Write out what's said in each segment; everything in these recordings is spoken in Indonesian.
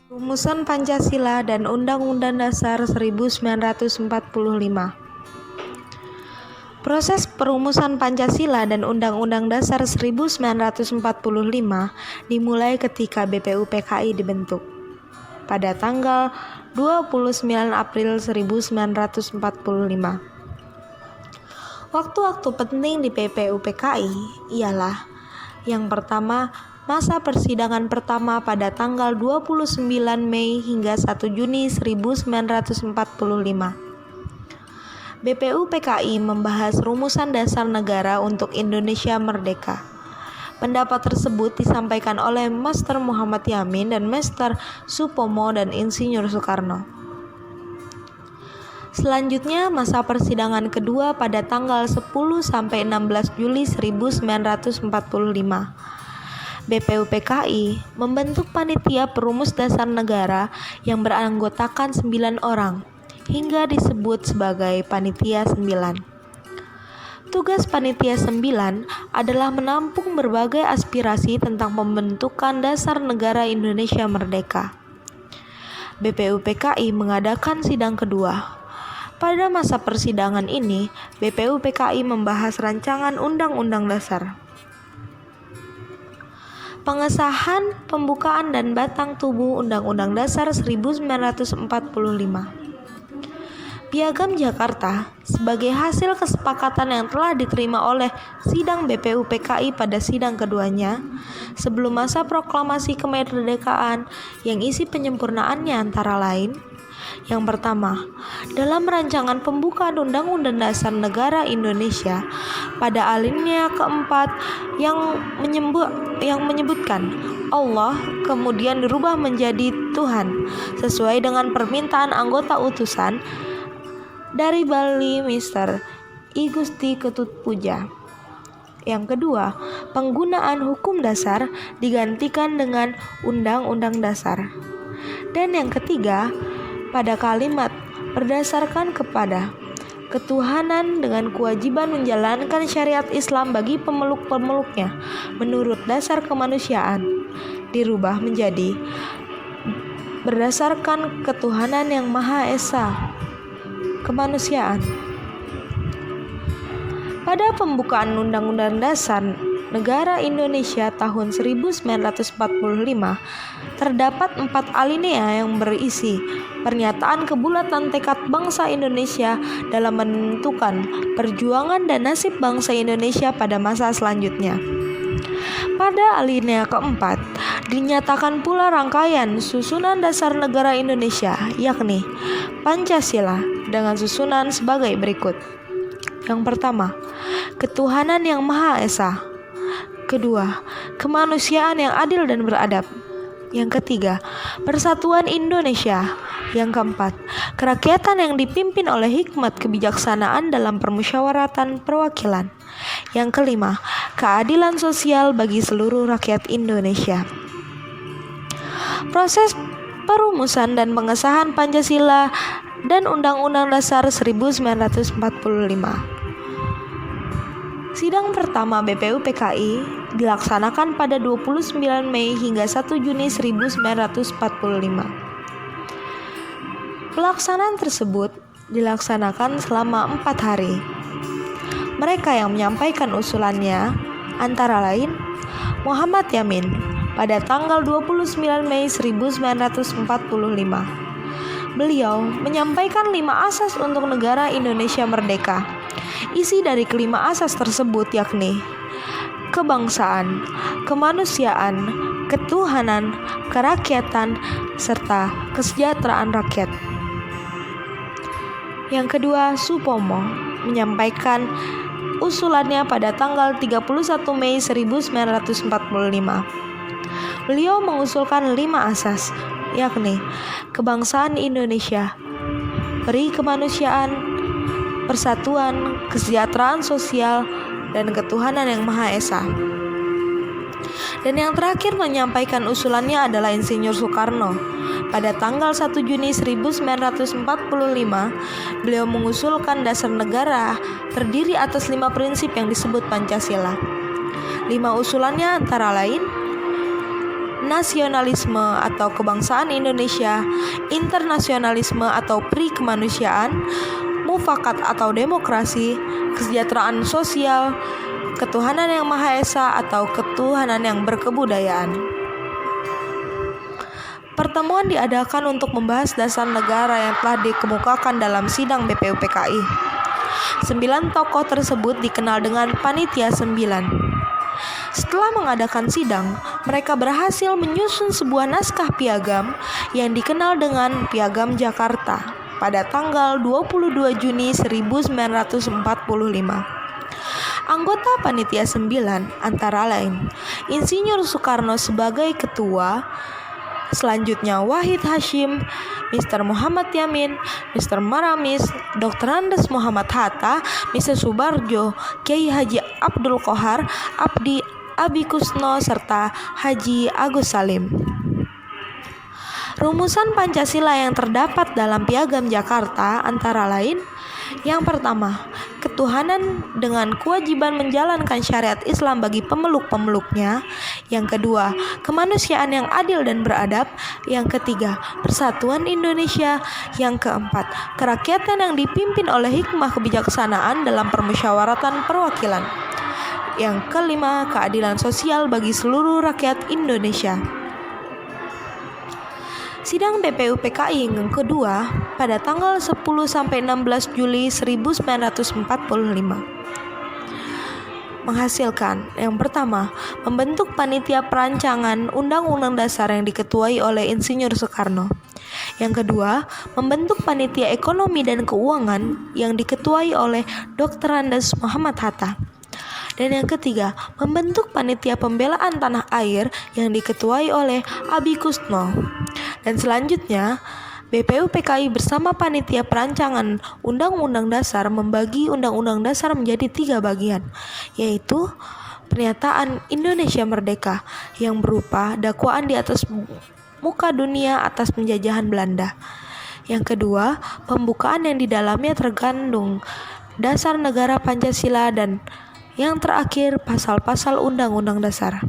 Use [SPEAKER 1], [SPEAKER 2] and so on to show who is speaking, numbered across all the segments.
[SPEAKER 1] Rumusan Pancasila dan Undang-Undang Dasar 1945. Proses perumusan Pancasila dan Undang-Undang Dasar 1945 dimulai ketika BPUPKI dibentuk pada tanggal 29 April 1945. Waktu-waktu penting di BPUPKI ialah yang pertama, masa persidangan pertama pada tanggal 29 Mei hingga 1 Juni 1945. BPUPKI membahas rumusan dasar negara untuk Indonesia merdeka. Pendapat tersebut disampaikan oleh Master Muhammad Yamin dan Master Supomo dan Insinyur Soekarno. Selanjutnya, masa persidangan kedua pada tanggal 10 sampai 16 Juli 1945. BPUPKI membentuk panitia perumus dasar negara yang beranggotakan 9 orang, hingga disebut sebagai Panitia 9. Tugas Panitia 9 adalah menampung berbagai aspirasi tentang pembentukan dasar negara Indonesia merdeka. BPUPKI mengadakan sidang kedua. Pada masa persidangan ini, BPUPKI membahas rancangan Undang-Undang Dasar. Pengesahan, pembukaan, dan batang tubuh Undang-Undang Dasar 1945. Piagam Jakarta sebagai hasil kesepakatan yang telah diterima oleh sidang BPUPKI pada sidang keduanya sebelum masa proklamasi kemerdekaan yang isi penyempurnaannya antara lain: yang pertama, dalam rancangan pembukaan Undang-Undang Dasar Negara Indonesia pada alinea keempat yang menyebutkan Allah kemudian dirubah menjadi Tuhan sesuai dengan permintaan anggota utusan dari Bali Mr. I Gusti Ketut Puja. Yang kedua, penggunaan hukum dasar digantikan dengan Undang-Undang Dasar. Dan yang ketiga, pada kalimat berdasarkan kepada ketuhanan dengan kewajiban menjalankan syariat Islam bagi pemeluk-pemeluknya menurut dasar kemanusiaan dirubah menjadi berdasarkan ketuhanan yang Maha Esa kemanusiaan. Pada pembukaan Undang-Undang Dasar Negara Indonesia tahun 1945 terdapat 4 alinea yang berisi pernyataan kebulatan tekad bangsa Indonesia dalam menentukan perjuangan dan nasib bangsa Indonesia pada masa selanjutnya. Pada alinea keempat dinyatakan pula rangkaian susunan dasar negara Indonesia, yakni Pancasila dengan susunan sebagai berikut. Yang pertama, ketuhanan yang Maha Esa. Kedua, kemanusiaan yang adil dan beradab. Yang ketiga, persatuan Indonesia. Yang keempat, kerakyatan yang dipimpin oleh hikmat kebijaksanaan dalam permusyawaratan perwakilan. Yang kelima, keadilan sosial bagi seluruh rakyat Indonesia. Proses perumusan dan pengesahan Pancasila dan Undang-Undang Dasar 1945. Sidang pertama BPUPKI dilaksanakan pada 29 Mei hingga 1 Juni 1945. Pelaksanaan tersebut dilaksanakan selama 4 hari. Mereka yang menyampaikan usulannya antara lain Muhammad Yamin pada tanggal 29 Mei 1945. Beliau menyampaikan 5 asas untuk negara Indonesia merdeka. Isi dari kelima asas tersebut yakni kebangsaan, kemanusiaan, ketuhanan, kerakyatan, serta kesejahteraan rakyat. Yang kedua, Supomo menyampaikan usulannya pada tanggal 31 Mei 1945. Beliau mengusulkan 5 asas, yakni kebangsaan Indonesia, peri kemanusiaan, persatuan, kesejahteraan sosial, dan ketuhanan yang Maha Esa. Dan yang terakhir menyampaikan usulannya adalah Insinyur Soekarno. Pada tanggal 1 Juni 1945, beliau mengusulkan dasar negara terdiri atas 5 prinsip yang disebut Pancasila. 5 usulannya antara lain: nasionalisme atau kebangsaan Indonesia, internasionalisme atau pri kemanusiaan, mufakat atau demokrasi, kesejahteraan sosial, ketuhanan yang Maha Esa atau ketuhanan yang berkebudayaan. Pertemuan diadakan untuk membahas dasar negara yang telah dikemukakan dalam sidang BPUPKI. 9 tokoh tersebut dikenal dengan Panitia 9. Setelah mengadakan sidang, mereka berhasil menyusun sebuah naskah piagam yang dikenal dengan Piagam Jakarta pada tanggal 22 Juni 1945. Anggota Panitia 9 antara lain Insinyur Soekarno sebagai ketua, selanjutnya Wahid Hasyim, Mr. Muhammad Yamin, Mr. Maramis, Dr. Andes Muhammad Hatta, Mr. Subarjo, Kiai Haji Abdul Qohar, Abdi Abi Kusno, serta Haji Agus Salim. Rumusan Pancasila yang terdapat dalam Piagam Jakarta antara lain: yang pertama, ketuhanan dengan kewajiban menjalankan syariat Islam bagi pemeluk-pemeluknya. Yang kedua, kemanusiaan yang adil dan beradab. Yang ketiga, persatuan Indonesia. Yang keempat, kerakyatan yang dipimpin oleh hikmah kebijaksanaan dalam permusyawaratan perwakilan. Yang kelima, keadilan sosial bagi seluruh rakyat Indonesia. Sidang BPUPKI yang kedua pada tanggal 10-16 Juli 1945 menghasilkan: yang pertama, membentuk panitia perancangan Undang-Undang Dasar yang diketuai oleh Insinyur Soekarno. Yang kedua, membentuk panitia ekonomi dan keuangan yang diketuai oleh Dr. Andes Muhammad Hatta. Dan yang ketiga, membentuk panitia pembelaan tanah air yang diketuai oleh Abi Kusno. Dan selanjutnya, BPUPKI bersama panitia perancangan Undang-Undang Dasar membagi Undang-Undang Dasar menjadi 3 bagian, yaitu pernyataan Indonesia Merdeka yang berupa dakwaan di atas muka dunia atas penjajahan Belanda. Yang kedua, pembukaan yang di dalamnya terkandung dasar negara Pancasila, dan yang terakhir pasal-pasal Undang-Undang Dasar.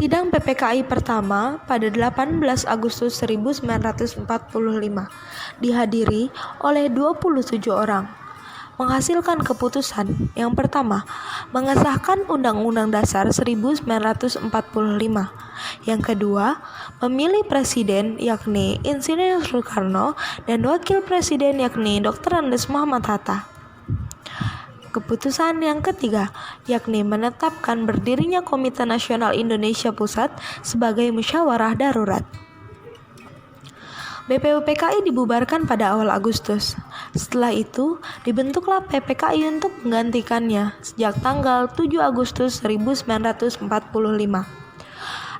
[SPEAKER 1] Sidang PPKI pertama pada 18 Agustus 1945 dihadiri oleh 27 orang, menghasilkan keputusan. Yang pertama, mengesahkan Undang-Undang Dasar 1945. Yang kedua, memilih presiden yakni Insinyur Soekarno dan wakil presiden yakni Dr. Andes Muhammad Hatta. Keputusan yang ketiga, yakni menetapkan berdirinya Komite Nasional Indonesia Pusat sebagai musyawarah darurat. BPUPKI dibubarkan pada awal Agustus. Setelah itu, dibentuklah PPKI untuk menggantikannya sejak tanggal 7 Agustus 1945.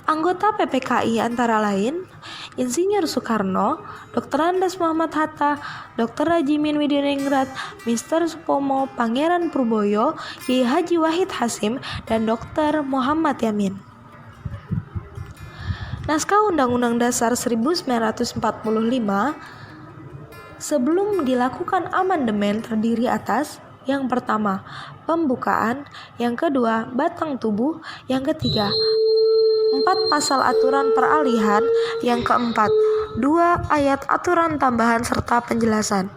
[SPEAKER 1] Anggota PPKI antara lain Insinyur Soekarno, Dr. Andes Muhammad Hatta, Dr. Rajimin Widyaningrat, Mr. Supomo, Pangeran Purboyo, Kiai Haji Wahid Hasyim, dan Dr. Muhammad Yamin. Naskah Undang-Undang Dasar 1945 sebelum dilakukan amandemen terdiri atas: yang pertama, pembukaan; yang kedua, batang tubuh; yang ketiga, 4 pasal aturan peralihan; yang keempat, 2 ayat aturan tambahan serta penjelasan.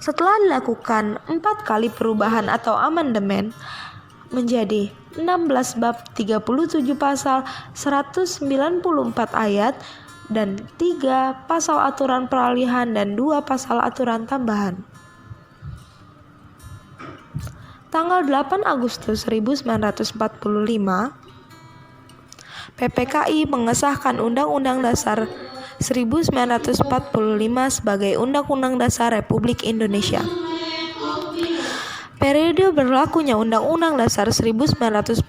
[SPEAKER 1] Setelah dilakukan 4 kali perubahan atau amandemen menjadi 16 bab, 37 pasal, 194 ayat, dan 3 pasal aturan peralihan dan 2 pasal aturan tambahan. Tanggal 8 Agustus 1945, PPKI mengesahkan Undang-Undang Dasar 1945 sebagai Undang-Undang Dasar Republik Indonesia. Periode berlakunya Undang-Undang Dasar 1945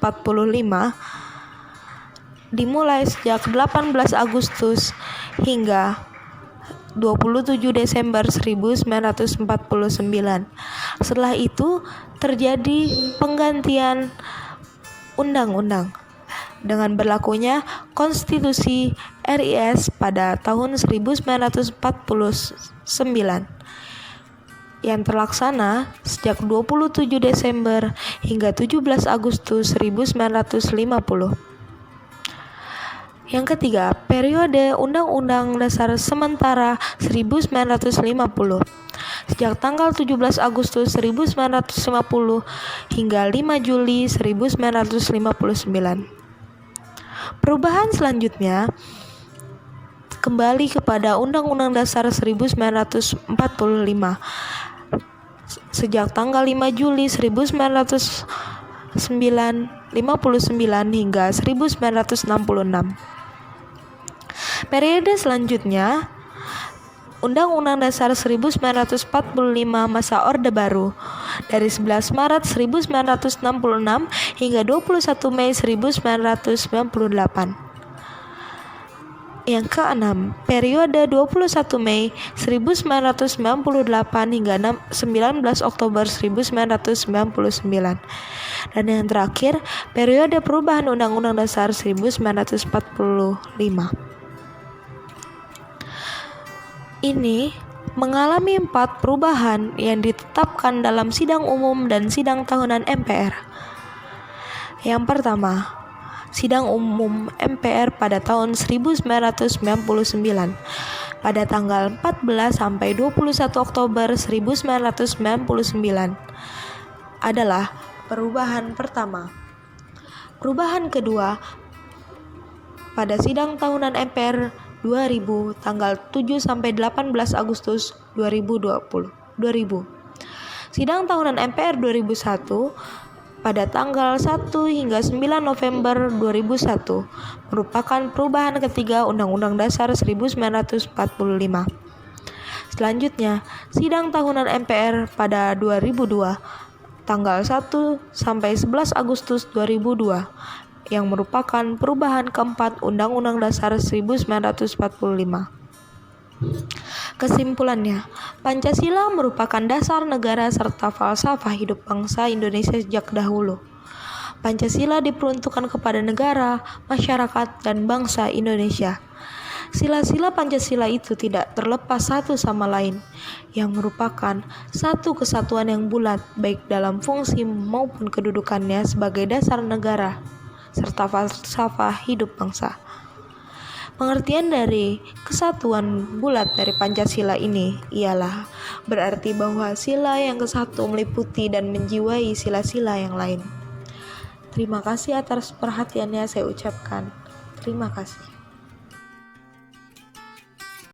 [SPEAKER 1] dimulai sejak 18 Agustus hingga 27 Desember 1949. Setelah itu terjadi penggantian undang-undang dengan berlakunya Konstitusi RIS pada tahun 1949 yang terlaksana sejak 27 Desember hingga 17 Agustus 1950. Yang ketiga, periode Undang-Undang Dasar Sementara 1950. Sejak tanggal 17 Agustus 1950 hingga 5 Juli 1959. Perubahan selanjutnya kembali kepada Undang-Undang Dasar 1945. Sejak tanggal 5 Juli 1959 hingga 1966. Periode selanjutnya Undang-Undang Dasar 1945 masa Orde Baru dari 11 Maret 1966 hingga 21 Mei 1998. Yang keenam, periode 21 Mei 1998 hingga 19 Oktober 1999. Dan yang terakhir, periode perubahan Undang-Undang Dasar 1945. Ini mengalami 4 perubahan yang ditetapkan dalam sidang umum dan sidang tahunan MPR. Yang pertama, sidang umum MPR pada tahun 1999 pada tanggal 14 sampai 21 Oktober 1999 adalah perubahan pertama. Perubahan kedua pada sidang tahunan MPR 2000 tanggal 7 sampai 18 Agustus 2000. Sidang tahunan MPR 2001 pada tanggal 1 hingga 9 November 2001 merupakan perubahan ketiga Undang-Undang Dasar 1945. Selanjutnya, sidang tahunan MPR pada 2002 tanggal 1 sampai 11 Agustus 2002 yang merupakan perubahan keempat Undang-Undang Dasar 1945. Kesimpulannya, Pancasila merupakan dasar negara serta falsafah hidup bangsa Indonesia sejak dahulu. Pancasila diperuntukkan kepada negara, masyarakat, dan bangsa Indonesia. Sila-sila Pancasila itu tidak terlepas satu sama lain, yang merupakan satu kesatuan yang bulat baik dalam fungsi maupun kedudukannya sebagai dasar negara serta falsafah hidup bangsa. Pengertian dari kesatuan bulat dari Pancasila ini ialah berarti bahwa sila yang kesatu meliputi dan menjiwai sila-sila yang lain. Terima kasih atas perhatiannya saya ucapkan. Terima kasih.